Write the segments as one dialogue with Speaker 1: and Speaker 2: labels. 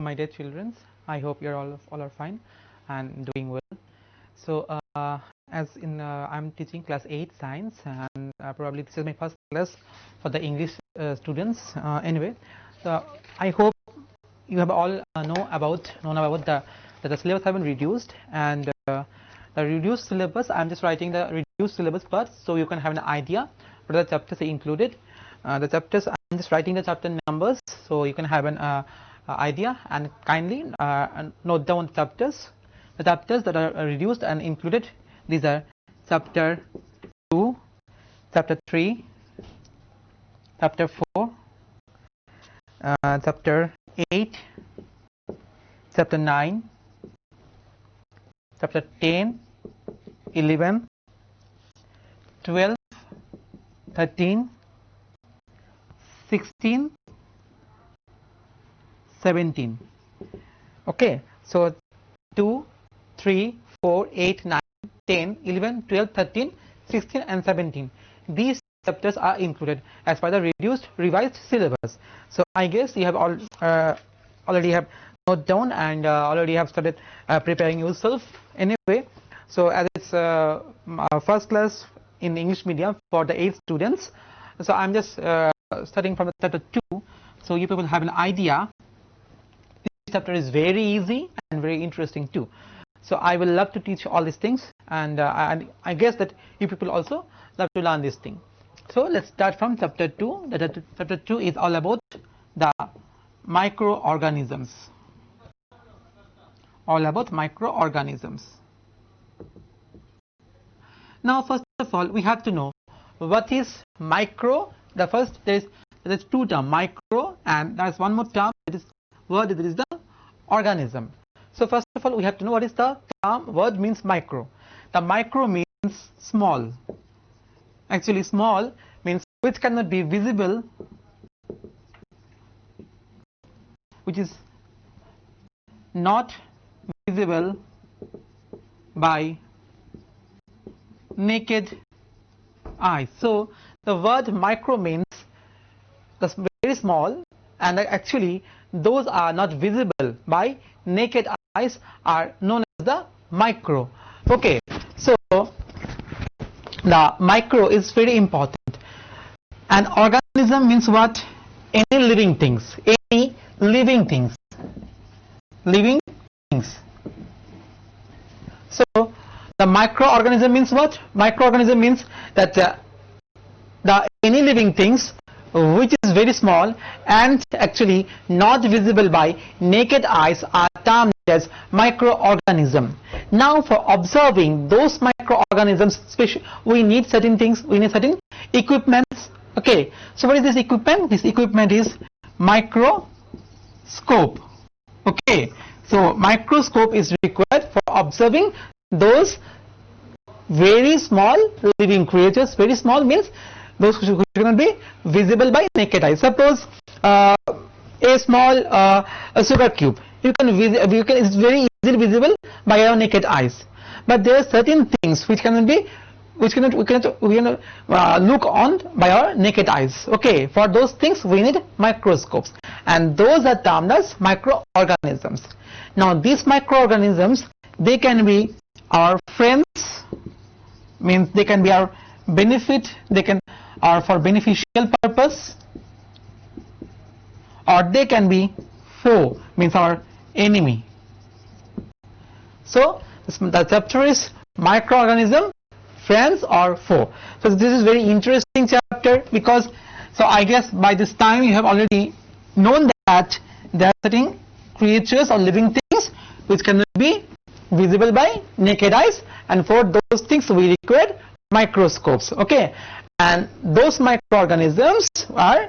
Speaker 1: My dear children, I hope you're all are fine and doing well. So I'm teaching class 8 science, and probably this is my first class for the English students. Anyway, so I hope you have all known about the syllabus have been reduced, and the reduced syllabus, I'm just writing the reduced syllabus first so you can have an idea what are the chapters included. The chapters, I'm just writing the chapter numbers so you can have an idea, and kindly note down the chapters that are reduced and included. These are chapter 2, chapter 3, chapter 4, chapter 8, chapter 9, chapter 10, 11, 12, 13, 16, 17. Okay, so 2, 3, 4, 8, 9, 10, 11, 12, 13, 16 and 17. These chapters are included as per the revised syllabus. So I guess you have all already have note down and already have started preparing yourself anyway. So as it's first class in English medium for the 8 students, so I'm just starting from the chapter 2, so you people have an idea. This chapter is very easy and very interesting too. So I will love to teach all these things, and I guess that you people also love to learn this thing. So let's start from chapter 2. Chapter 2 is all about the microorganisms. All about microorganisms. Now first of all, we have to know what is micro. The first, there is two terms, micro, and there is one more term, that is the organism. So first of all, we have to know what is the term. Word means micro. The micro means small. Actually, small means which cannot be visible, which is not visible by naked eye. So the word micro means the very small, and actually those are not visible by naked eyes are known as the micro. Okay, so the micro is very important. An organism means what? Any living things. Any living things. Living things. So the microorganism means what? Microorganism means that the any living things which is very small and actually not visible by naked eyes are termed as microorganism. Now for observing those microorganisms, we need certain things, we need certain equipments. Okay, so what is this equipment? This equipment is microscope. Okay, so microscope is required for observing those very small living creatures. Very small means those which cannot be visible by naked eye. Suppose a small a sugar cube, it's very easily visible by our naked eyes. But there are certain things which cannot look on by our naked eyes. Okay, for those things we need microscopes, and those are termed as microorganisms. Now these microorganisms, they can be our friends, means they can be our benefit, they can are for beneficial purpose, or they can be foe, means our enemy. So the chapter is microorganism, friends or foe. So this is very interesting chapter, because so I guess by this time you have already known that there are certain creatures or living things which cannot be visible by naked eyes, and for those things we require microscopes. Okay, and those microorganisms are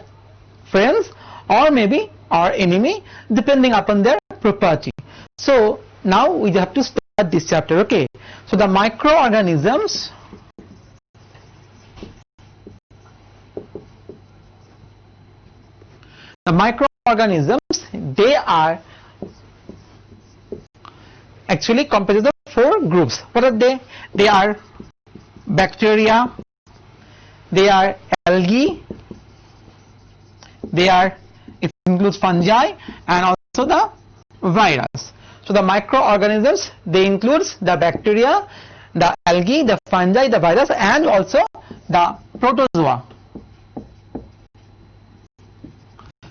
Speaker 1: friends or maybe our enemy, depending upon their property. So now we have to start this chapter. Okay, so the microorganisms, they are actually composed of 4 groups. What are they? They are bacteria, they are algae, it includes fungi, and also the virus. So the microorganisms, they includes the bacteria, the algae, the fungi, the virus, and also the protozoa.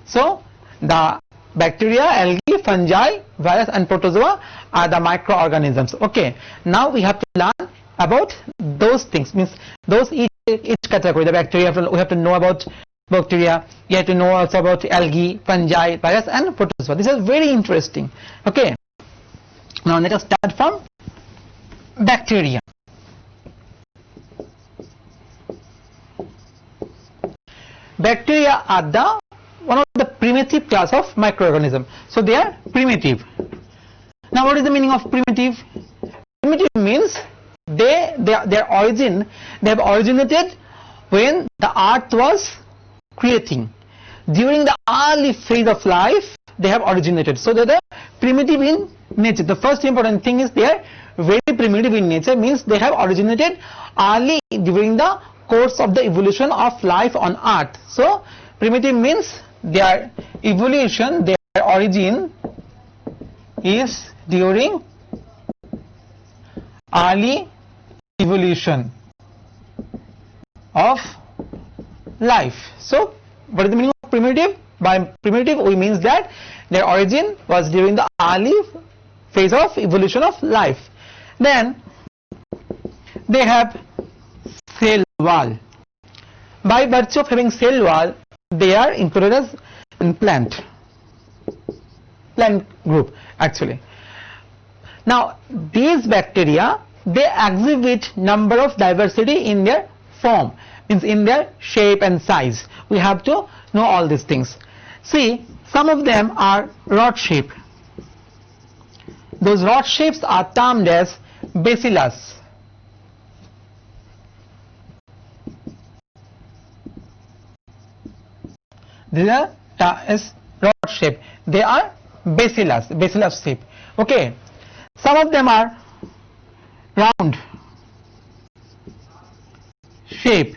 Speaker 1: So the bacteria, algae, fungi, virus, and protozoa are the microorganisms. Okay, now we have to learn about those things, means those each category. The bacteria, we have to know about bacteria, you have to know also about algae, fungi, virus, and protozoa. This is very interesting. Okay, now let us start from bacteria. Bacteria are the one of the primitive class of microorganism. So they are primitive. Now what is the meaning of primitive? Primitive means their origin, they have originated when the earth was creating. During the early phase of life, they have originated. So they are primitive in nature. The first important thing is they are very primitive in nature, means they have originated early during the course of the evolution of life on earth. So primitive means their evolution, their origin is during early evolution of life. So what is the meaning of primitive? By primitive we means that their origin was during the early phase of evolution of life. Then they have cell wall. By virtue of having cell wall, they are included as in plant group actually. Now these bacteria, they exhibit number of diversity in their form, means in their shape and size. We have to know all these things. See, some of them are rod shape. Those rod shapes are termed as bacillus. These are as rod shape. They are bacillus shape. Okay. Some of them are round shape.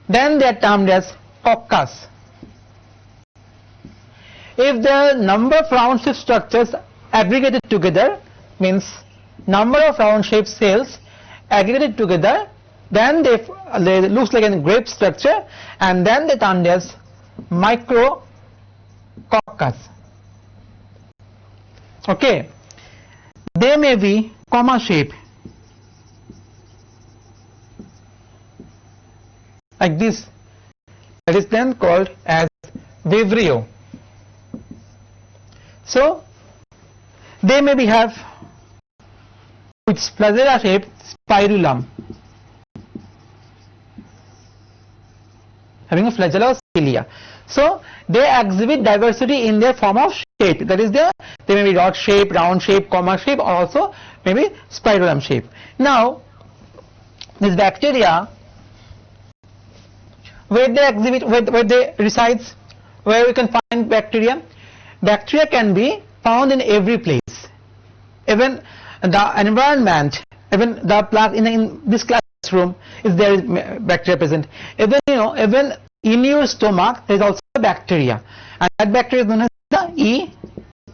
Speaker 1: Then they are termed as coccus. If the number of round shape structures aggregated together, means number of round shaped cells aggregated together, then they looks like a grape structure, and then they termed as micrococcus. Okay, they may be comma shape like this. That is then called as vibrio. So they maybe have with flagella shape spirulum, having a flagella or cilia. So they exhibit diversity in their form of shape. That is, they may be rod shape, round shape, comma shape, or also maybe spirulum shape. Now this bacteria, where they exhibit, where they resides, where we can find bacteria. Bacteria can be found in every place, even the environment, even the class in this classroom is there is bacteria present. Even even in your stomach there is also a bacteria, and that bacteria is known as the E.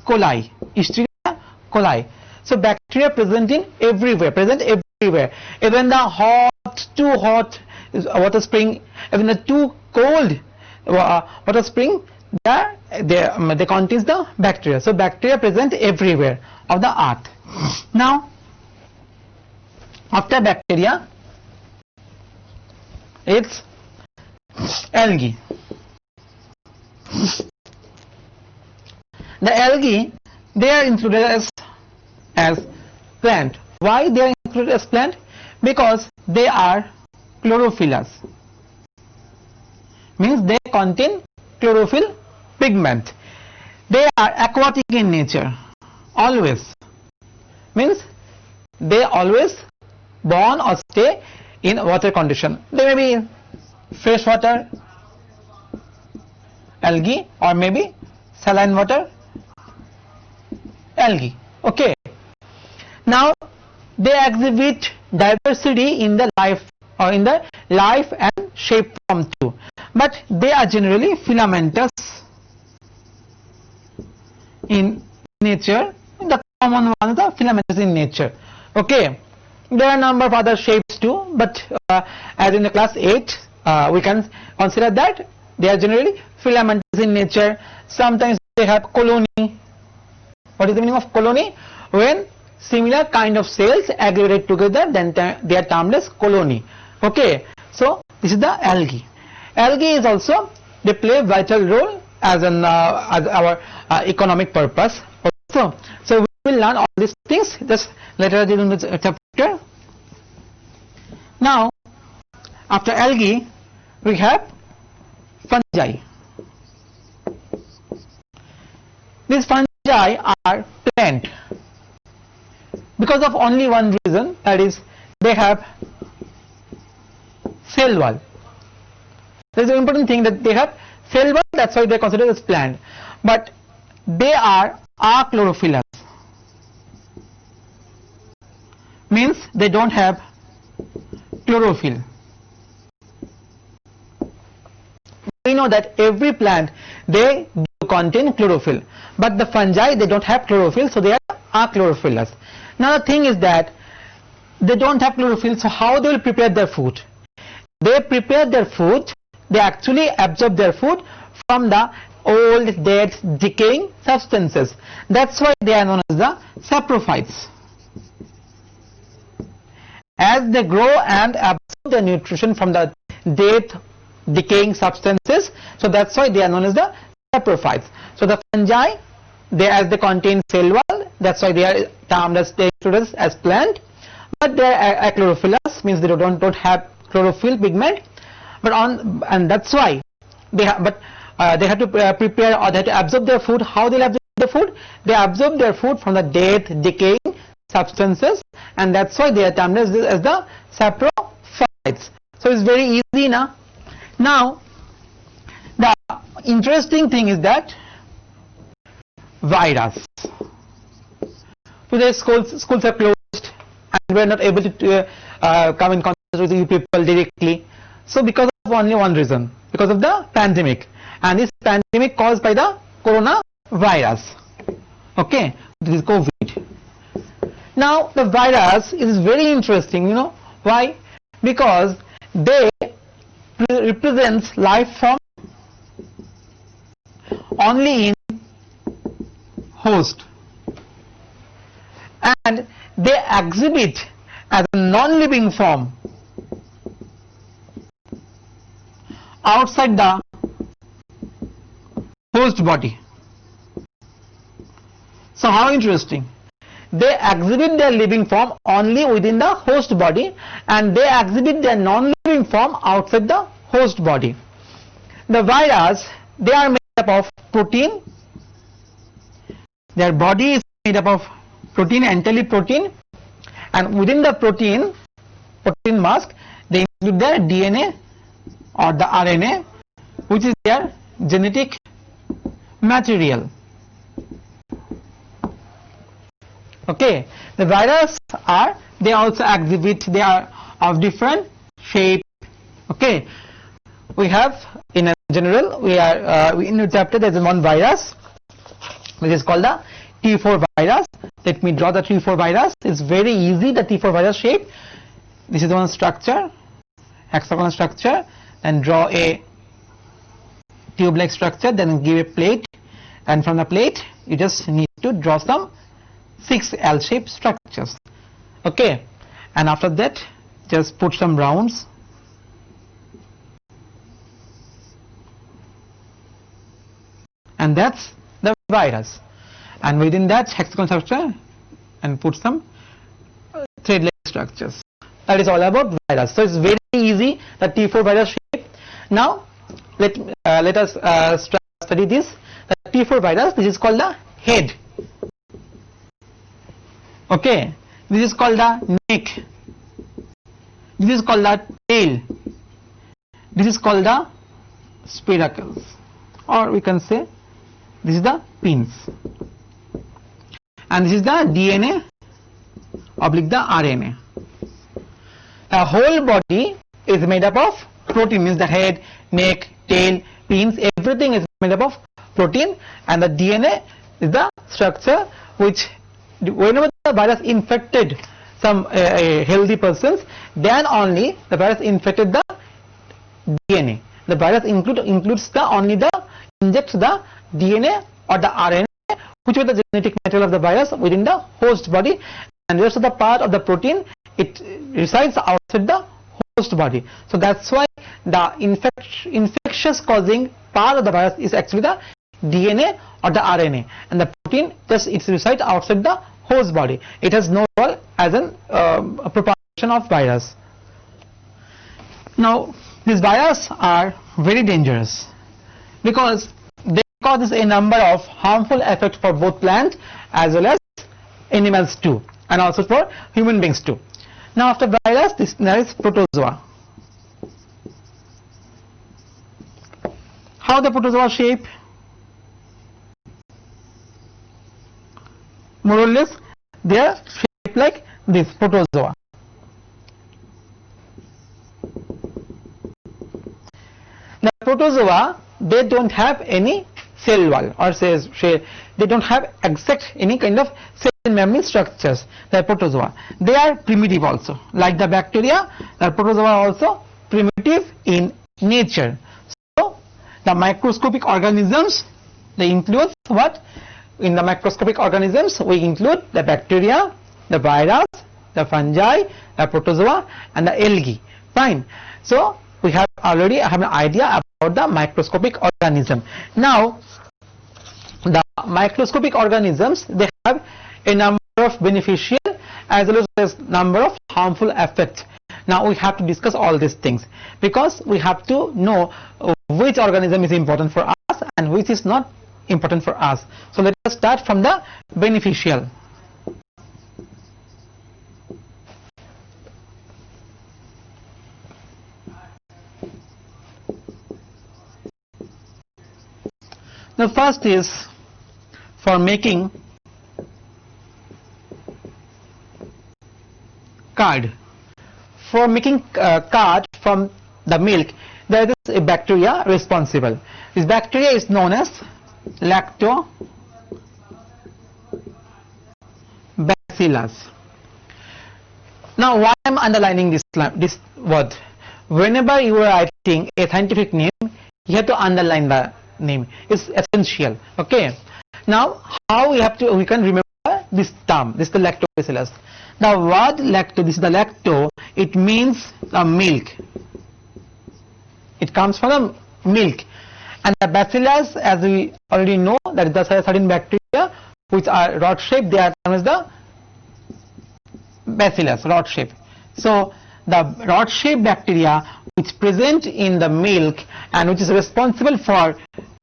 Speaker 1: coli, Escherichia coli. So bacteria present everywhere. Even the too hot water spring, even the too cold water spring, they contains the bacteria. So bacteria present everywhere of the earth. Now after bacteria, it's algae. The algae, they are included as plant. Why they are included as plant? Because they are chlorophyllous, means they contain chlorophyll pigment. They are aquatic in nature, always, means they always born or stay in water condition. They may be freshwater algae or maybe saline water algae. Okay. Now they exhibit diversity in the life or in the life and shape form too, but they are generally filamentous in nature. The common one is the filamentous in nature. Okay, there are a number of other shapes too, but as in the class 8 we can consider that they are generally filamentous in nature. Sometimes they have colony. What is the meaning of colony? When similar kind of cells aggregate together, then they are termed as colony. Okay, so this is the algae. Algae is also, they play a vital role as an as our economic purpose also. So we will learn all these things just later in the chapter. Now after algae we have fungi. These fungi are plant because of only one reason, that is they have cell wall. There is an important thing that they have cell wall, that's why they are considered as plant, but they are achlorophyllous, means they don't have chlorophyll. We know that every plant they do contain chlorophyll, but the fungi they don't have chlorophyll, so they are achlorophyllous. Now the thing is that they don't have chlorophyll, so how they will prepare their food? They prepare their food, they actually absorb their food from the old, dead, decaying substances. That's why they are known as the saprophytes. As they grow and absorb the nutrition from the dead, decaying substances, so that's why they are known as the saprophytes. So the fungi, as they contain cell wall, that's why they are termed as plant, but they are achlorophyllous, means they don't have chlorophyll pigment, and that's why they have, they have to prepare, or they have to absorb their food. How they absorb the food? They absorb their food from the dead, decaying substances, and that's why they are termed as the saprophytes. So it's very easy now. Now the interesting thing is that virus. Today schools are closed and we are not able to come in contact with you people directly. So because of only one reason, because of the pandemic, and this pandemic caused by the coronavirus. Okay, this is COVID. Now the virus is very interesting, you know why? Because they represents life form only in host, and they exhibit as a non-living form outside the host body. So how interesting, they exhibit their living form only within the host body, and they exhibit their non-living form outside the host body. The virus, they are made up of protein. Their body is made up of protein, entirely protein, and within the protein mask, they include their DNA or the RNA, which is their genetic material. Okay, the virus they also exhibit, they are of different shape. Okay, we have in a general, in the chapter there is one virus which is called the T4 virus. Let me draw the T4 virus. It's very easy, the T4 virus shape. This is the one structure, hexagonal structure, and draw a tube-like structure, then give a plate, and from the plate you just need to draw some 6 L-shaped structures. Okay, and after that just put some rounds, and that's the virus, and within that hexagonal structure and put some thread-like structures. That is all about virus. So it's very easy, the T4 virus shape. Now let us study this. The T4 virus, this is called the head. Okay, this is called the neck. This is called the tail. This is called the spiracles, or we can say this is the pins, and this is the DNA oblique the RNA. The whole body is made up of protein, means the head, neck, tail, pins, everything is made up of protein, and the DNA is the structure which, whenever the virus infected some healthy persons, then only the virus infected the DNA. The virus includes the only the injects the DNA or the RNA, which was the genetic material of the virus within the host body, and the rest of the part of the protein, it resides outside the host body. So that's why the infectious causing part of the virus is actually the DNA or the RNA, and the protein just it resides outside the host body. It has no role as a propagation of virus. Now these viruses are very dangerous because they cause a number of harmful effects for both plants as well as animals too, and also for human beings too. Now after virus, there is protozoa. How the protozoa shape? More or less they are shaped like this, protozoa. Now protozoa, they don't have any cell wall, or they don't have exact any kind of cell membrane structures. They are protozoa. They are primitive also, like the bacteria. The protozoa are also primitive in nature. So the microscopic organisms, they include what? In the microscopic organisms, we include the bacteria, the virus, the fungi, the protozoa, and the algae. Fine. So we have already have an idea about the microscopic organism. Now the microscopic organisms, they have a number of beneficial as well as number of harmful effects. Now we have to discuss all these things because we have to know which organism is important for us and which is not important for us. So let us start from the beneficial. The first is for making curd. For making curd from the milk, there is a bacteria responsible. This bacteria is known as lactobacillus. Now why I am underlining this word? Whenever you are writing a scientific name, you have to underline the name. It's essential. Okay. Now how we can remember this term? This is the lactobacillus. The word lacto, this is the lacto, it means milk. It comes from the milk. And the bacillus, as we already know, that is the certain bacteria which are rod shaped, they are known as the bacillus, rod shape. So the rod shaped bacteria which present in the milk and which is responsible for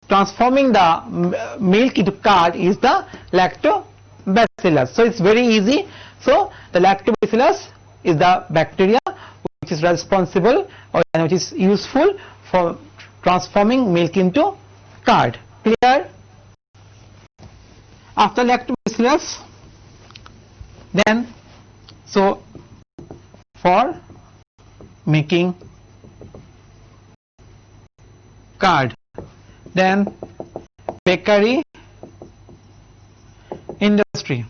Speaker 1: transforming the milk into curd is the lactobacillus. So it's very easy. So the lactobacillus is the bacteria which is responsible and which is useful for transforming milk into curd. Clear? After lactobacillus, then so for making curd, then bakery industry.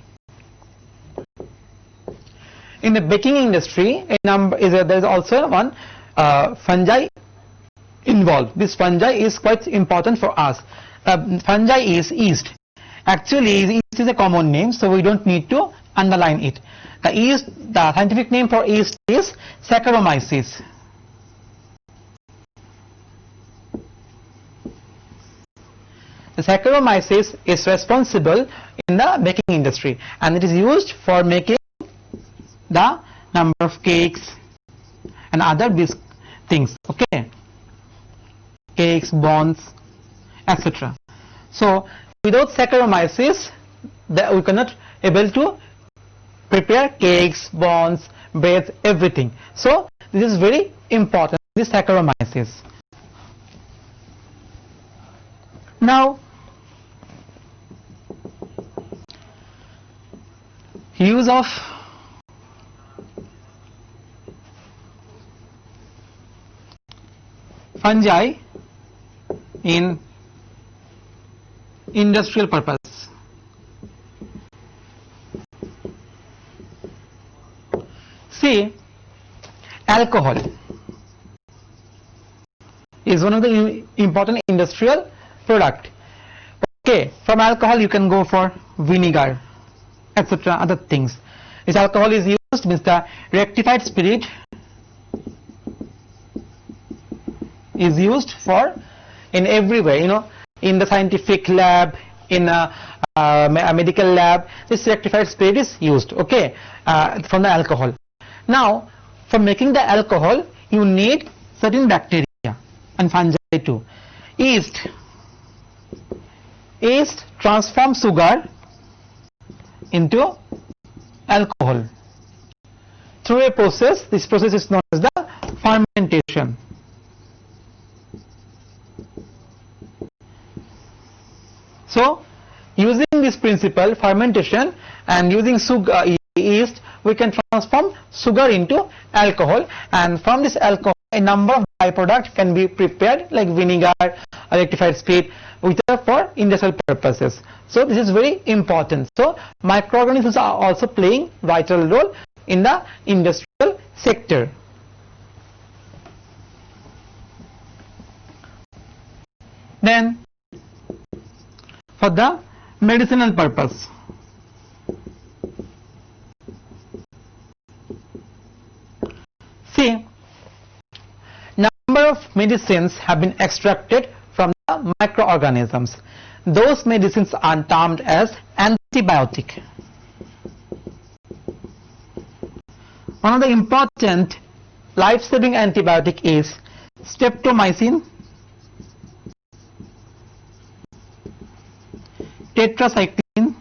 Speaker 1: In the baking industry, there is also one fungi involved. This fungi is quite important for us. Fungi is yeast. Actually, yeast is a common name, so we don't need to underline it. The scientific name for yeast is Saccharomyces. The Saccharomyces is responsible in the baking industry, and it is used for making the number of cakes and other things. Okay, cakes, buns, etc. So without Saccharomyces, we cannot able to prepare cakes, buns, breads, everything. So this is very important, this Saccharomyces. Now use of fungi in industrial purpose. See, alcohol is one of the important industrial product. Okay, from alcohol you can go for vinegar, etc. other things. This alcohol is used, means the rectified spirit is used for in everywhere, you know, in the scientific lab, in a medical lab, this rectified spirit is used, okay, from the alcohol. Now, for making the alcohol, you need certain bacteria and fungi too. Yeast transforms sugar into alcohol through a process. This process is known as the fermentation. So, using this principle, fermentation, and using yeast, we can transform sugar into alcohol, and from this alcohol a number of byproducts can be prepared like vinegar, rectified spirit, which are for industrial purposes. So this is very important. So microorganisms are also playing vital role in the industrial sector. Then for the medicinal purpose, see, number of medicines have been extracted from the microorganisms. Those medicines are termed as antibiotic. One of the important life-saving antibiotic is streptomycin, tetracycline,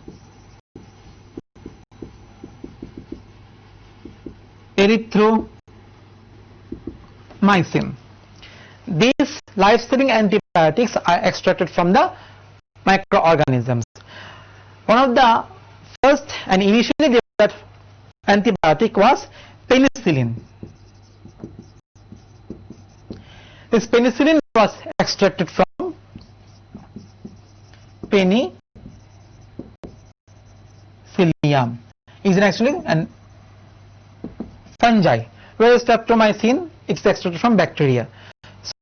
Speaker 1: erythromycin. These life-saving antibiotics are extracted from the microorganisms. One of the first and initially developed antibiotic was penicillin. This penicillin was extracted from penicillium. Is actually an fungi, whereas streptomycin is extracted from bacteria.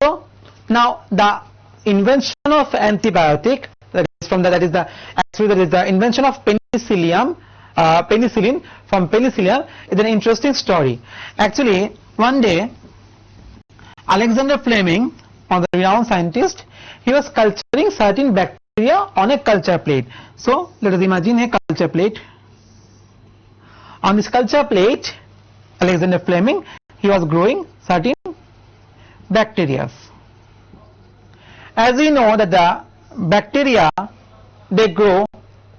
Speaker 1: So now the invention of antibiotic, that is the invention of penicillium, penicillin from penicillium, is an interesting story. Actually, one day Alexander Fleming, one of the renowned scientist, he was culturing certain bacteria on a culture plate. So let us imagine a culture plate. On this culture plate, Alexander Fleming, he was growing certain bacteria. As we know that the bacteria, they grow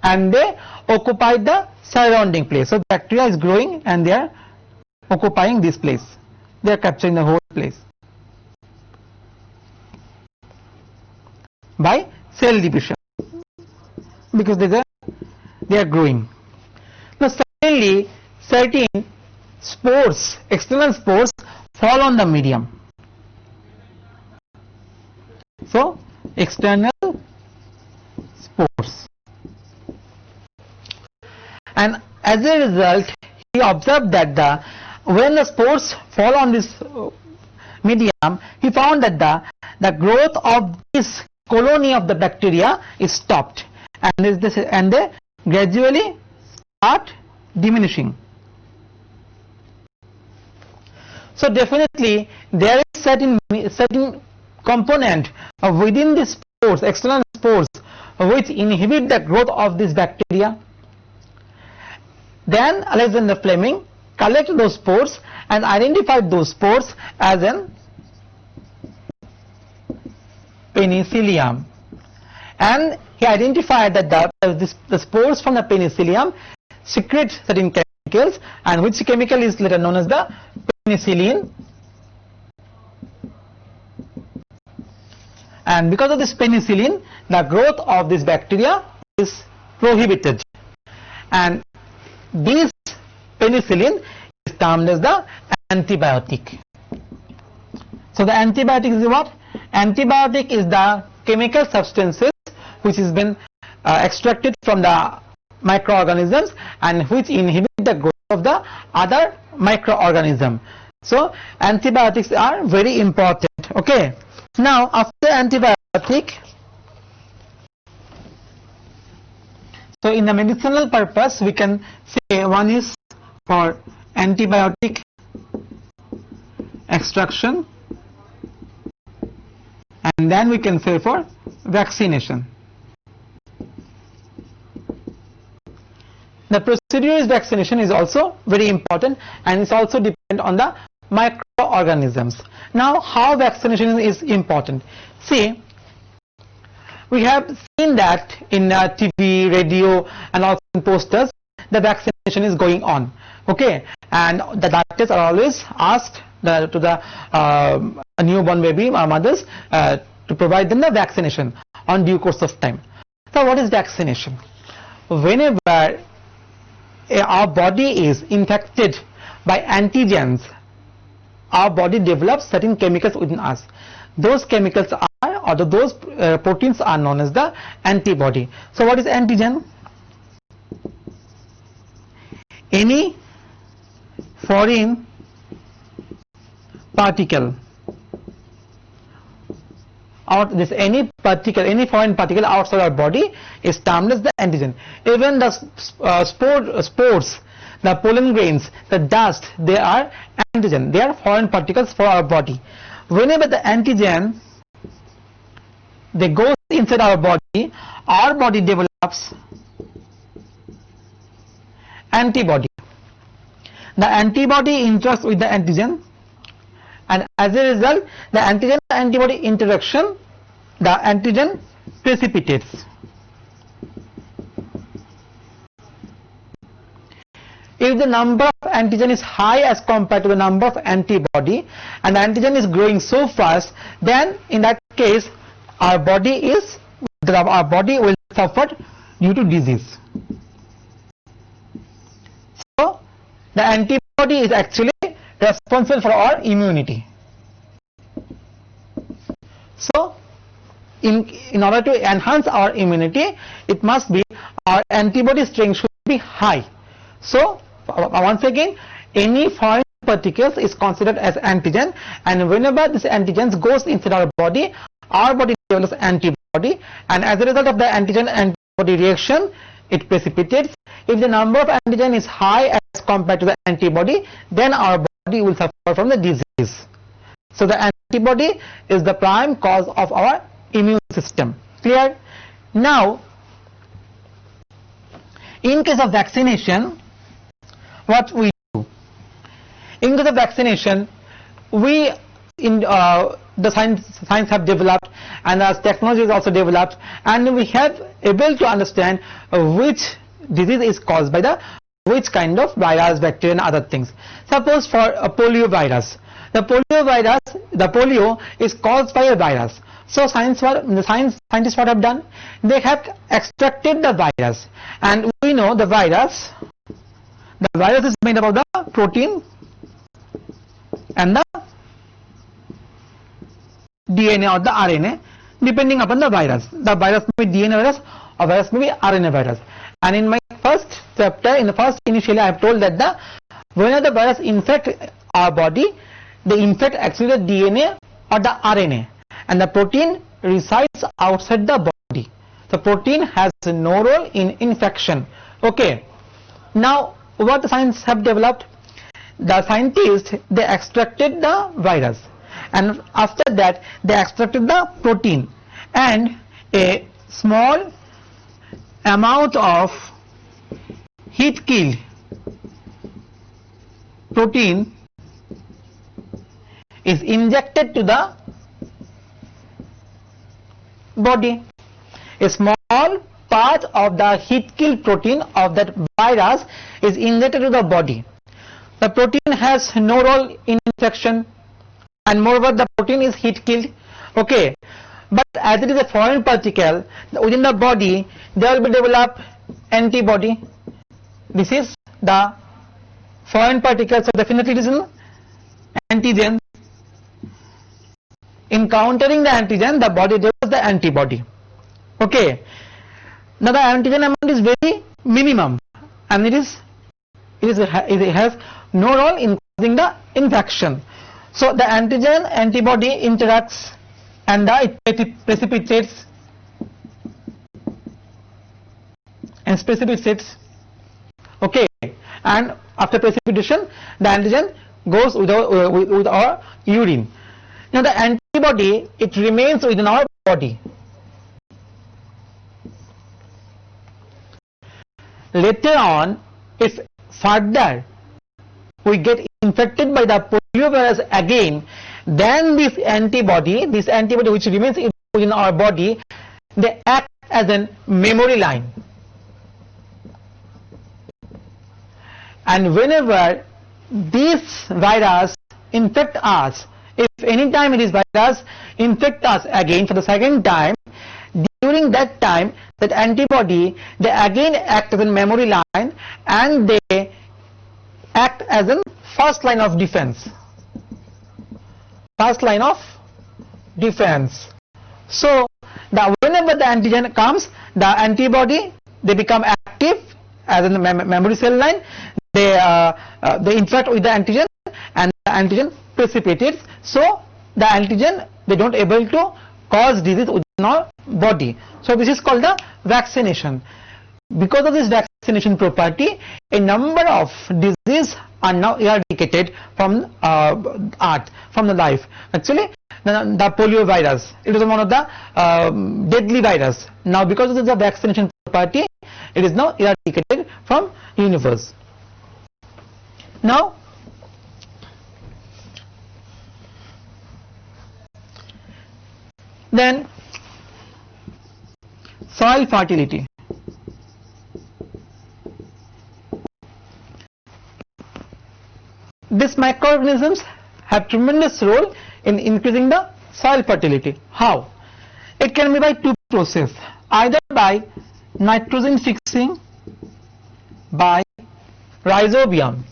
Speaker 1: and they occupy the surrounding place. So bacteria is growing and they are occupying this place. They are capturing the whole place by cell division because they are growing. Now suddenly certain spores, external spores, fall on the medium. So external spores, and as a result he observed that when the spores fall on this medium, he found that the growth of this colony of the bacteria is stopped, and they gradually start diminishing. So definitely there is certain component within the spores, external spores, which inhibit the growth of this bacteria. Then Alexander Fleming collected those spores and identified those spores as an penicillium, and he identified that the spores from the penicillium secrete certain chemicals, and which chemical is later known as the penicillin. And because of this penicillin, the growth of this bacteria is prohibited, and this penicillin is termed as the antibiotic. So the antibiotic is what? Antibiotic is the chemical substances which has been extracted from the microorganisms and which inhibit the growth of the other microorganism. So antibiotics are very important. Okay. Now after antibiotic, so in the medicinal purpose we can say one is for antibiotic extraction, and then we can say for vaccination. The procedure is vaccination is also very important, and it's also depend on the microorganisms. Now how vaccination is important? See, we have seen that in TV, radio, and also in posters, the vaccination is going on. Okay, and the doctors are always asked to the newborn baby mothers to provide them the vaccination on due course of time. So what is vaccination? Whenever our body is infected by antigens, our body develops certain chemicals within us. Those chemicals are, or those proteins are known as the antibody. So what is antigen? Any foreign particle, any foreign particle outside our body is termed as the antigen. Even the spores, the pollen grains, the dust, they are antigen. They are foreign particles for our body. Whenever the antigen they go inside our body develops antibody. The antibody interacts with the antigen, and as a result, the antigen antibody interaction, the antigen precipitates. If the number of antigen is high as compared to the number of antibody, and the antigen is growing so fast, then in that case our body will suffer due to disease. So the antibody is actually responsible for our immunity. So in order to enhance our immunity, it must be our antibody strength should be high. So once again, any foreign particles is considered as antigen, and whenever this antigen goes inside our body develops antibody, and as a result of the antigen antibody reaction, it precipitates. If the number of antigen is high as compared to the antibody, then our body will suffer from the disease. So the antibody is the prime cause of our immune system. Clear? Now, in case of vaccination, what we do? In case of vaccination, we the science have developed, and as technology is also developed, and we have able to understand which disease is caused by which kind of virus, bacteria, and other things. Suppose for a polio virus, the polio is caused by a virus. So scientists what have done? They have extracted the virus, and we know the virus is made up of the protein and the DNA or the RNA, depending upon the virus. The virus may be DNA virus or virus may be RNA virus. And in my first chapter, initially I have told that whenever the virus infect our body, they infect actually the DNA or the RNA, and the protein resides outside the body. The protein has no role in infection. Okay. Now, what the science have developed? The scientists, they extracted the virus, and after that they extracted the protein, and a small amount of heat killed protein is injected to the body. A small part of the heat killed protein of that virus is injected to the body. The protein has no role in infection, and moreover the protein is heat killed. Okay, but as it is a foreign particle within the body, there will be developed antibody. This is the foreign particle, so definitely it is an antigen. In countering the antigen, the body develops the antibody. Okay. Now the antigen amount is very minimum, and it is it has no role in causing the infection. So the antigen antibody interacts and it precipitates okay, and after precipitation the antigen goes with our urine. Now the antibody, it remains within our body. Later on, if further we get infected by the poliovirus again, then this antibody which remains within our body, they act as a memory line. And whenever this virus infect us, if any time this virus infect us again for the second time, during that time that antibody, they again act as a memory line and they act as a first line of defense. So whenever the antigen comes, the antibody, they become active as in the memory cell line. They interact with the antigen and the antigen precipitates. So the antigen, they don't able to cause disease within our body. So this is called the vaccination. Because of this vaccination property, a number of diseases are now eradicated from earth, from the life. Actually, the polio virus, it is one of the deadly virus. Now because of the vaccination property, it is now eradicated from universe. Now then soil fertility. These microorganisms have tremendous role in increasing the soil fertility. How? It can be by two processes, either by nitrogen fixing by rhizobium.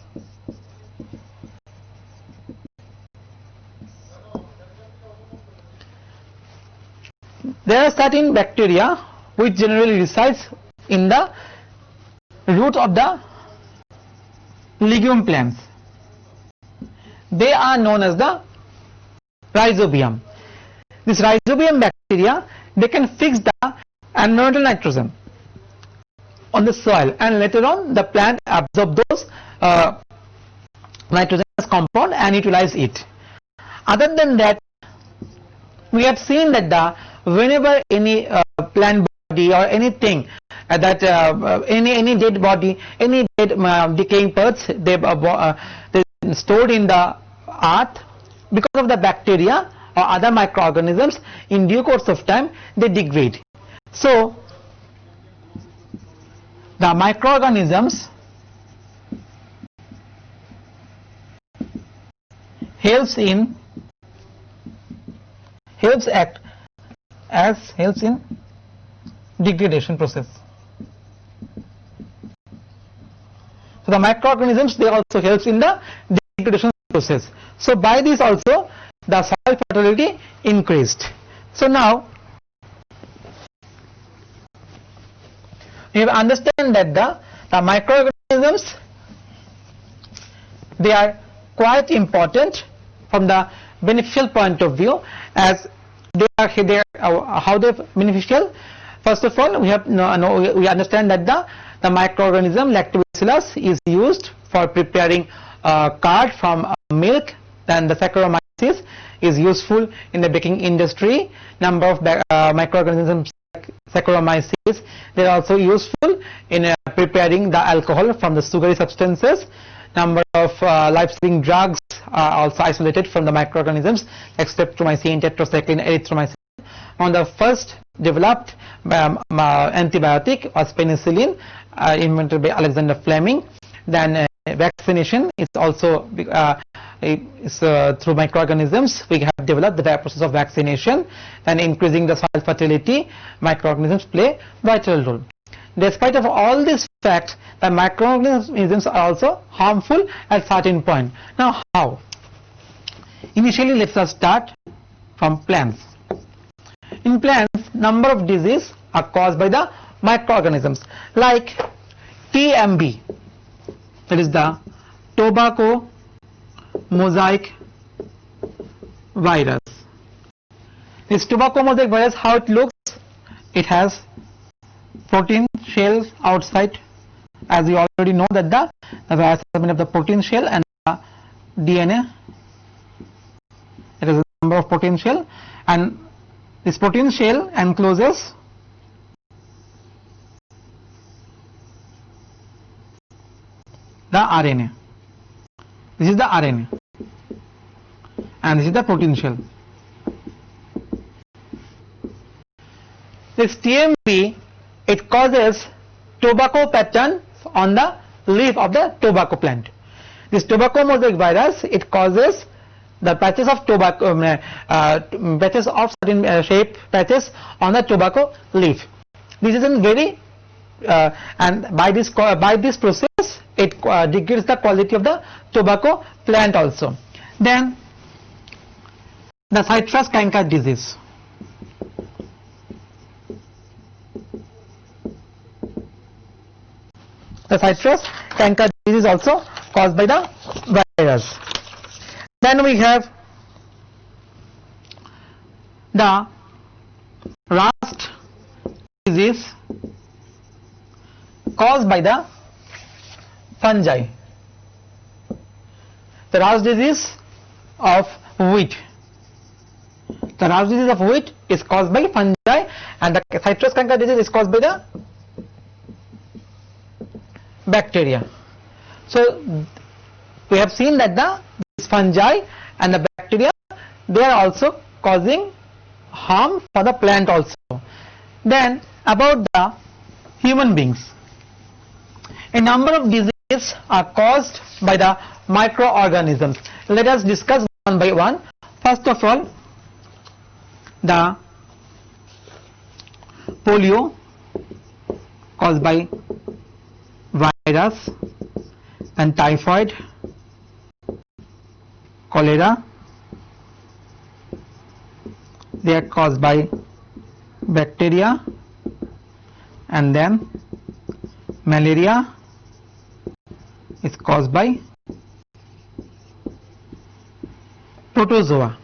Speaker 1: There are certain bacteria which generally resides in the root of the legume plants. They are known as the rhizobium. This rhizobium bacteria, they can fix the environmental nitrogen on the soil, and later on the plant absorb those nitrogenous compound and utilize it. Other than that, we have seen that whenever any plant body or anything that any dead body, any dead decaying parts, they stored in the earth, because of the bacteria or other microorganisms, in due course of time they degrade. So the microorganisms helps in degradation process. So the microorganisms, they also helps in the degradation process. So by this also the soil fertility increased. So now you understand that the microorganisms, they are quite important from the beneficial point of view, as they are how they are beneficial. First of all, we understand that the microorganism lactobacillus is used for preparing curd from milk. Then the Saccharomyces is useful in the baking industry. Number of microorganisms like Saccharomyces, they are also useful in preparing the alcohol from the sugary substances. Number of life-saving drugs are also isolated from the microorganisms, like streptomycin, tetracycline, erythromycin. On the first developed antibiotic was penicillin, invented by Alexander Fleming. Then vaccination is also through microorganisms. We have developed the process of vaccination, and increasing the soil fertility, microorganisms play vital role. Despite of all these facts, the microorganisms are also harmful at certain point. Now how? Initially, let us start from plants. In plants, number of diseases are caused by the microorganisms, like TMB. that is the tobacco mosaic virus. This tobacco mosaic virus, how it looks, it has protein shell outside, as we already know that the virus is made of the protein shell and the DNA. It is a number of protein shell, and this protein shell encloses the RNA. This is the RNA and this is the protein shell. This TMV, it causes tobacco patterns on the leaf of the tobacco plant. This tobacco mosaic virus, it causes the patches of tobacco, patches of certain shape patches on the tobacco leaf. This is a very and by this process it degrades the quality of the tobacco plant also. Then the citrus canker disease. The citrus canker disease is also caused by the virus. Then we have the rust disease caused by the fungi. The rust disease of wheat. The rust disease of wheat is caused by fungi, and the citrus canker disease is caused by the bacteria. So we have seen that these fungi and the bacteria, they are also causing harm for the plant also. Then about the human beings, a number of diseases are caused by the microorganisms. Let us discuss one by one. First of all, the polio caused by virus, and typhoid, cholera, they are caused by bacteria, and then malaria is caused by protozoa.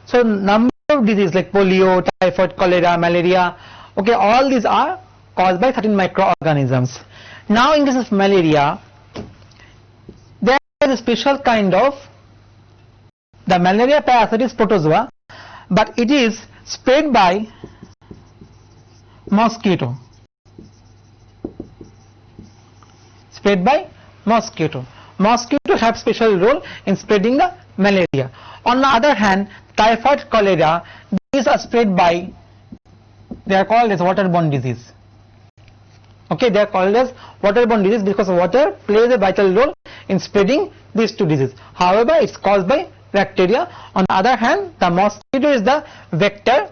Speaker 1: So number of diseases like polio, typhoid, cholera, malaria, okay, all these are caused by certain microorganisms. Now in case of malaria, there is a special kind of the malaria parasite is protozoa, but it is spread by mosquito. Spread by mosquito. Mosquito have special role in spreading the malaria. On the other hand, typhoid, cholera, these are spread by, they are called as waterborne disease. Okay, they are called as waterborne disease because water plays a vital role in spreading these two diseases. However, it's caused by bacteria. On the other hand, the mosquito is the vector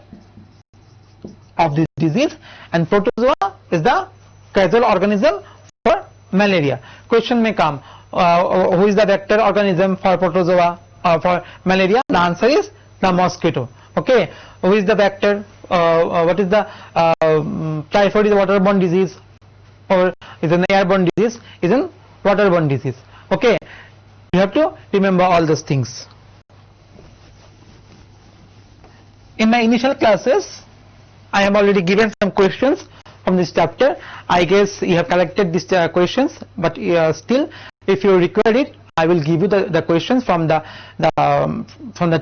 Speaker 1: of this disease, and protozoa is the causal organism for malaria. Question may come, who is the vector organism for protozoa for malaria? The answer is the mosquito. Okay, who is the vector? What is the typhoid is a waterborne disease, or is an airborne disease, is a waterborne disease. Okay, you have to remember all those things. In my initial classes, I have already given some questions from this chapter. I guess you have collected these questions, but still, if you require it, I will give you the questions from the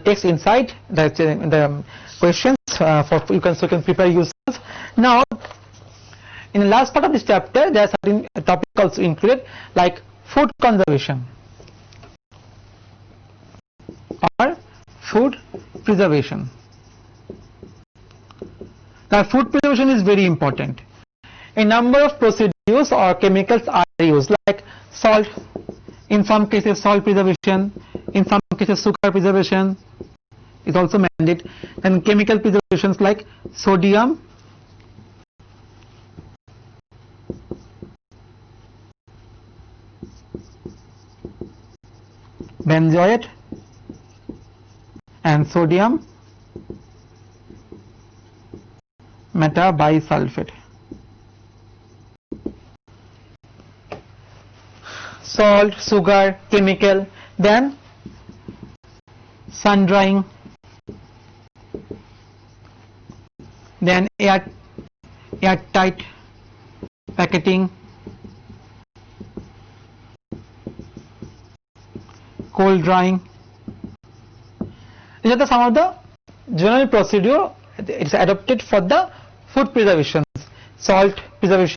Speaker 1: text inside the questions for you can prepare yourself. Now, in the last part of this chapter, there are certain topics also included, like food conservation or food preservation. Now, food preservation is very important. A number of procedures or chemicals are used, like salt, in some cases salt preservation, in some cases sugar preservation is also mandated, and chemical preservations like sodium, benzoate, and sodium metabisulfate. salt, sugar, chemical, then sun drying, then airtight packaging, cold drying. These are some of the general procedure it is adopted for the food preservation, salt preservation,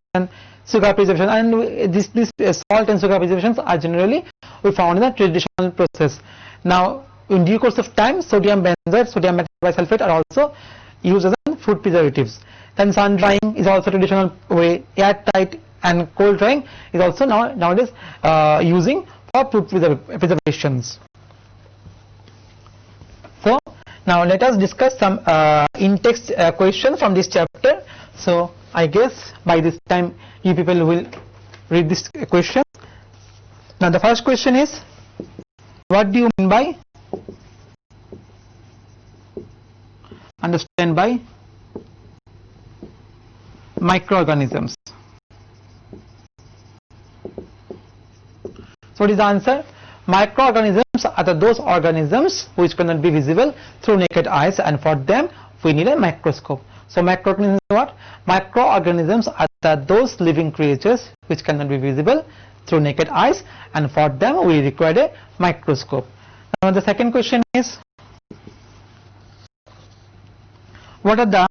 Speaker 1: sugar preservation, and this salt and sugar preservations are generally we found in the traditional process. Now in due course of time, sodium benzoate, sodium bisulfate are also used as food preservatives. Then sun drying is also traditional way, airtight and cold drying is also nowadays using for food preservations. So now let us discuss some in-text questions from this chapter. So I guess by this time you people will read this question. Now the first question is, what do you mean by understand by microorganisms? So what is the answer? Microorganisms are those organisms which cannot be visible through naked eyes, and for them we need a microscope. So microorganisms are what? Microorganisms are those living creatures which cannot be visible through naked eyes, and for them we require a microscope. Now the second question is, what are the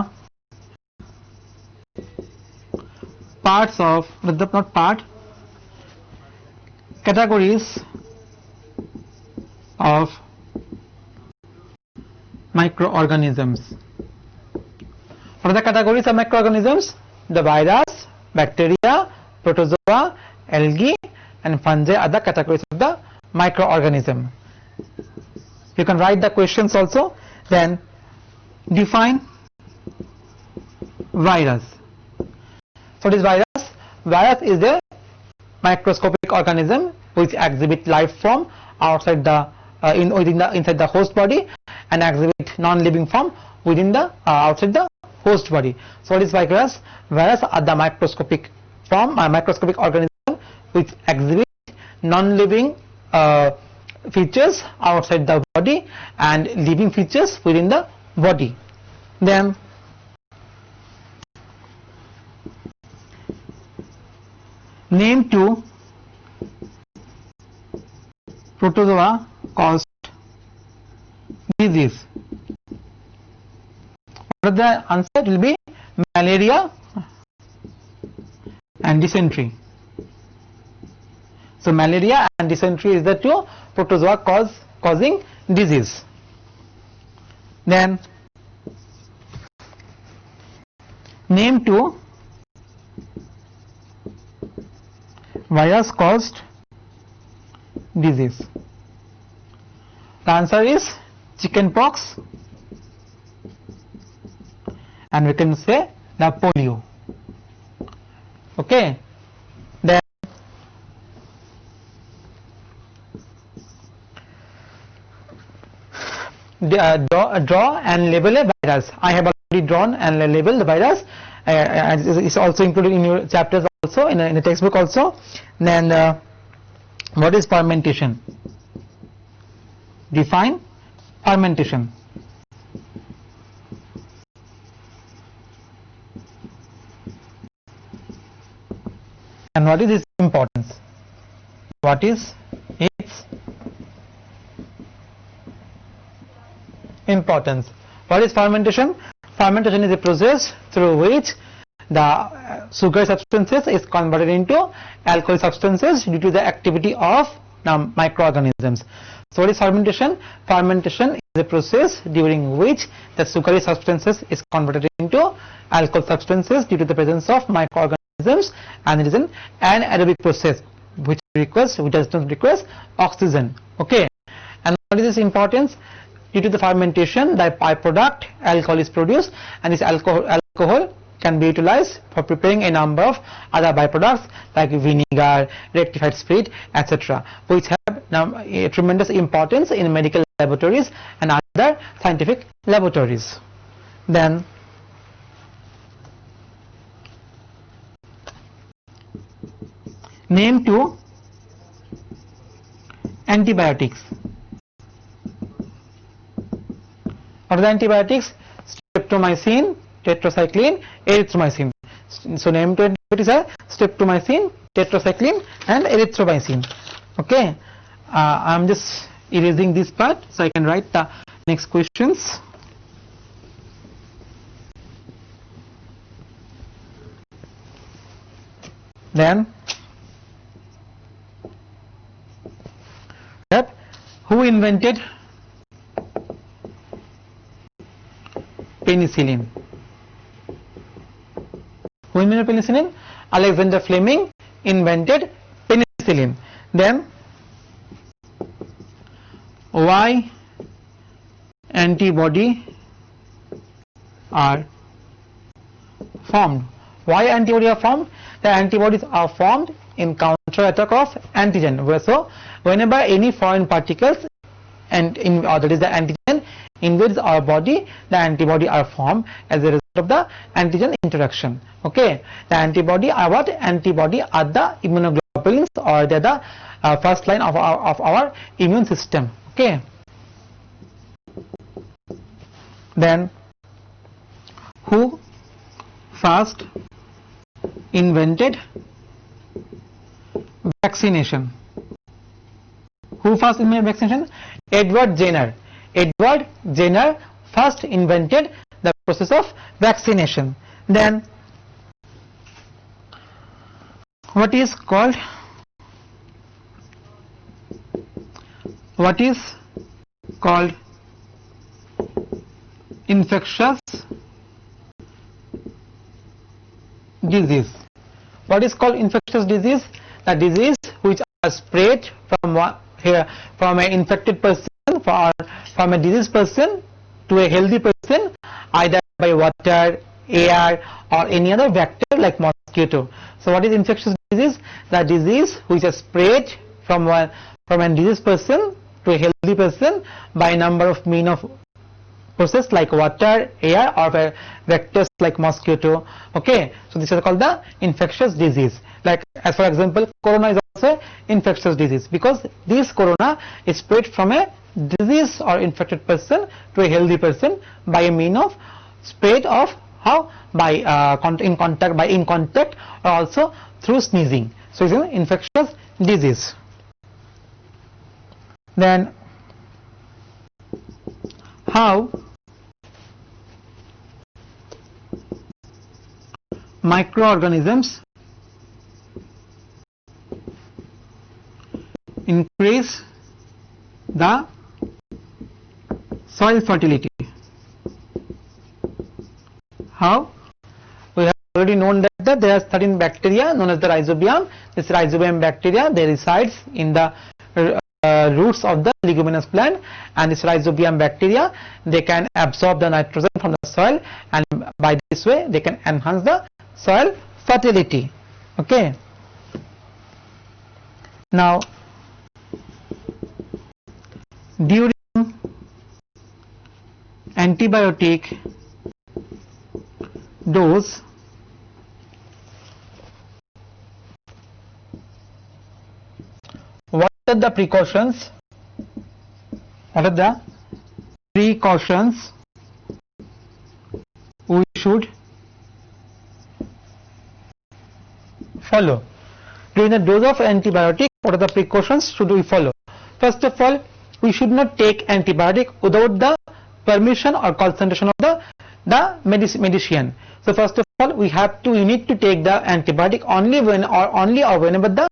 Speaker 1: parts of, not part, categories of microorganisms? What are the categories of microorganisms? The virus, bacteria, protozoa, algae and fungi are the categories of the microorganism. You can write the questions also. Then define virus. So what is virus? Virus is a microscopic organism which exhibit life form outside the inside the host body and exhibit non-living form within the outside the host body. So what is virus? Virus are the microscopic form, microscopic organism which exhibit non-living features outside the body and living features within the body. Then name two protozoa caused disease. What the answer will be? Malaria and dysentery. So malaria and dysentery is the two protozoa causing disease. Then name two virus caused disease. The answer is chickenpox, and we can say the polio. Okay. Then draw and label a virus. I have already drawn and labeled the virus. It's also included in your chapters also, in the textbook also. Then what is fermentation? Define fermentation. And what is its importance? What is its importance? What is fermentation? Fermentation is a process through which the sugar substances is converted into alcohol substances due to the activity of microorganisms. So what is fermentation? Fermentation is a process during which the sugary substances is converted into alcohol substances due to the presence of microorganisms, and it is an anaerobic process which does not require oxygen. Okay. And what is its importance? Due to the fermentation, the byproduct alcohol is produced, and this alcohol can be utilized for preparing a number of other byproducts like vinegar, rectified spirit, etc., which have a tremendous importance in medical laboratories and other scientific laboratories. Then name two antibiotics. What are the antibiotics? Streptomycin, tetracycline, erythromycin. So name to antibiotics are streptomycin, tetracycline and erythromycin. Okay, I am just erasing this part so I can write the next questions. Then that who invented penicillin? Who invented penicillin? Alexander Fleming invented penicillin. Then why antibody are formed? Why antibody are formed? The antibodies are formed in counter attack of antigen. So whenever any foreign particles and that is the antigen invades our body, the antibody are formed as a result of the antigen interaction. Okay, the antibody are what? Antibody are the immunoglobulins, or they are the first line of our immune system. Okay, then who first invented vaccination? Who first invented vaccination? Edward Jenner. Edward Jenner first invented the process of vaccination. Then what is called infectious disease? What is called infectious disease? The disease which are spread from an infected person, from a diseased person to a healthy person, either by water, air, or any other vector like mosquito. So what is infectious disease? The disease which is spread from a diseased person to a healthy person by a number of means of process like water, air, or vectors like mosquito. Okay, so this is called the infectious disease. Like, as for example, corona is also infectious disease, because this corona is spread from a disease or infected person to a healthy person by a mean of spread of how? By in contact, or also through sneezing. So it's an infectious disease. Then how microorganisms increase the soil fertility? How? We have already known that there are certain bacteria known as the rhizobium. This rhizobium bacteria, they resides in the roots of the leguminous plant, and this rhizobium bacteria, they can absorb the nitrogen from the soil, and by this way they can enhance the soil fertility. Okay, now during antibiotic dose, what are the precautions? What are the precautions we should follow during the dose of antibiotic? What are the precautions should we follow? First of all, we should not take antibiotic without the permission or concentration of the medicine. So first of all, we need to take the antibiotic only whenever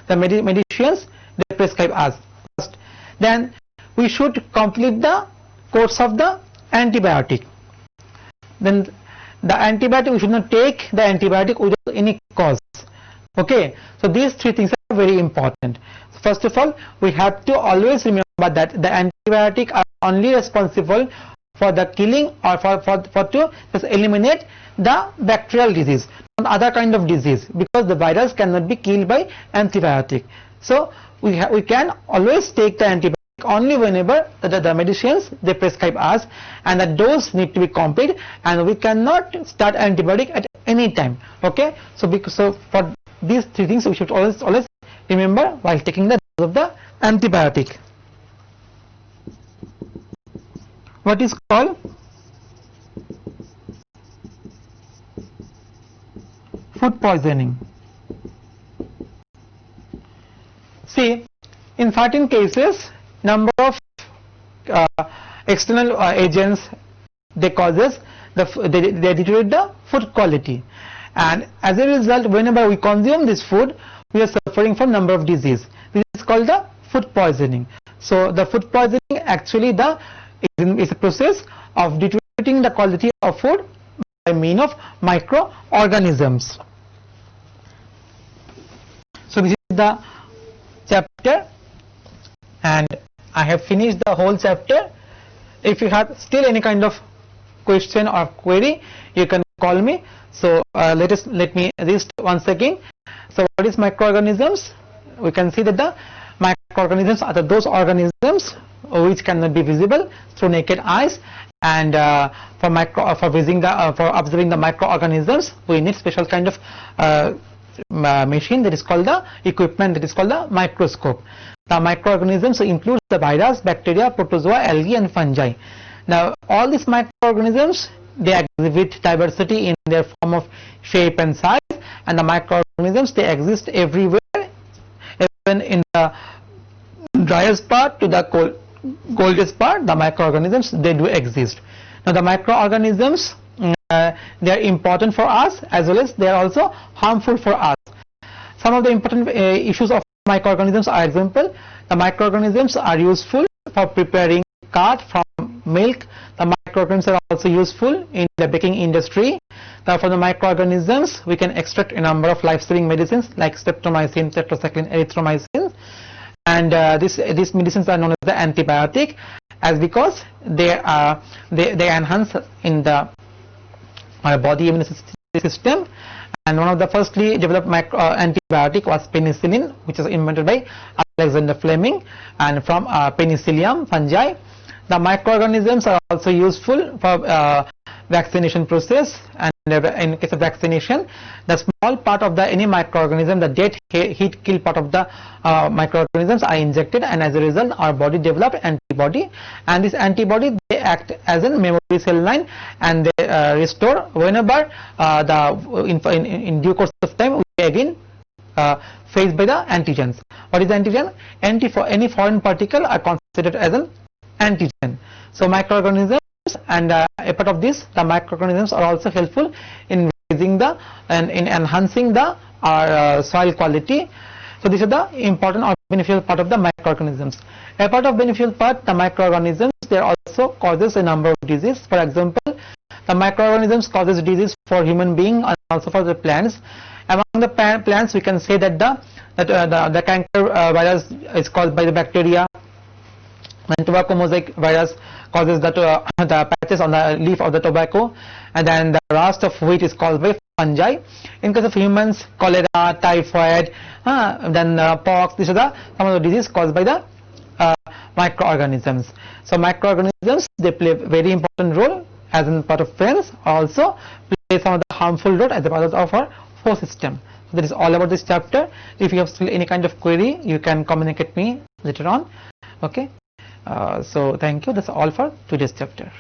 Speaker 1: the medicines they prescribe us. First, then we should complete the course of the antibiotic. Then the antibiotic, we should not take the antibiotic without any cause. Okay, so these three things are very important. First of all, we have to always remember that the antibiotic are only responsible for the killing, or for to just eliminate the bacterial disease, not other kind of disease, because the virus cannot be killed by antibiotic. So we can always take the antibiotic only whenever the medicines they prescribe us, and the dose need to be complete, and we cannot start antibiotic at any time. Okay, so for these three things we should always remember while taking the dose of the antibiotic. What is called food poisoning. See, in certain cases, number of external agents they causes they deteriorate the food quality, and as a result, whenever we consume this food, we are suffering from number of disease. This is called the food poisoning. So the food poisoning actually is a process of deteriorating the quality of food by means of microorganisms. So this is the chapter, and I have finished the whole chapter. If you have still any kind of question or query, you can call me. So let me list once again. So what is microorganisms? We can see that the microorganisms are those organisms which cannot be visible through naked eyes, and for observing the microorganisms, we need special kind of machine, that is called the equipment, that is called the microscope. The microorganisms include the virus, bacteria, protozoa, algae, and fungi. Now all these microorganisms, they exhibit diversity in their form of shape and size, and the microorganisms, they exist everywhere, even in the driest part to the coldest part. The microorganisms, they do exist. Now the microorganisms, they are important for us, as well as they are also harmful for us. Some of the important issues of microorganisms are: example, the microorganisms are useful for preparing curd from milk. The microorganisms are also useful in the baking industry. Therefore, the microorganisms, we can extract a number of life-saving medicines like streptomycin, tetracycline, erythromycin, and these medicines are known as the antibiotic, as because they enhance in the body immune system. And one of the firstly developed antibiotic was penicillin, which was invented by Alexander Fleming, and from penicillium fungi. The microorganisms are also useful for vaccination process, and in case of vaccination, the small part of any microorganism, the dead heat kill part of the microorganisms are injected, and as a result our body developed antibody, and this antibody, they act as a memory cell line, and they restore whenever in due course of time we again faced by the antigens. What is the antigen? Any foreign particle are considered as an antigen. So microorganisms, and a part of this, the microorganisms are also helpful in raising in enhancing the soil quality. So this is the important or beneficial part of the microorganisms. A part of beneficial part, the microorganisms, they also causes a number of diseases. For example, the microorganisms causes disease for human being and also for the plants. Among the plants, we can say that the canker virus is caused by the bacteria, and tobacco mosaic virus causes the patches on the leaf of the tobacco, and then the rust of wheat is caused by fungi. In case of humans, cholera, typhoid, then pox, these are some of the diseases caused by the microorganisms. So microorganisms, they play a very important role as a part of plants, also play some of the harmful role as a part of our food system. So that is all about this chapter. If you have still any kind of query, you can communicate me later on. Okay. So thank you. That's all for today's chapter.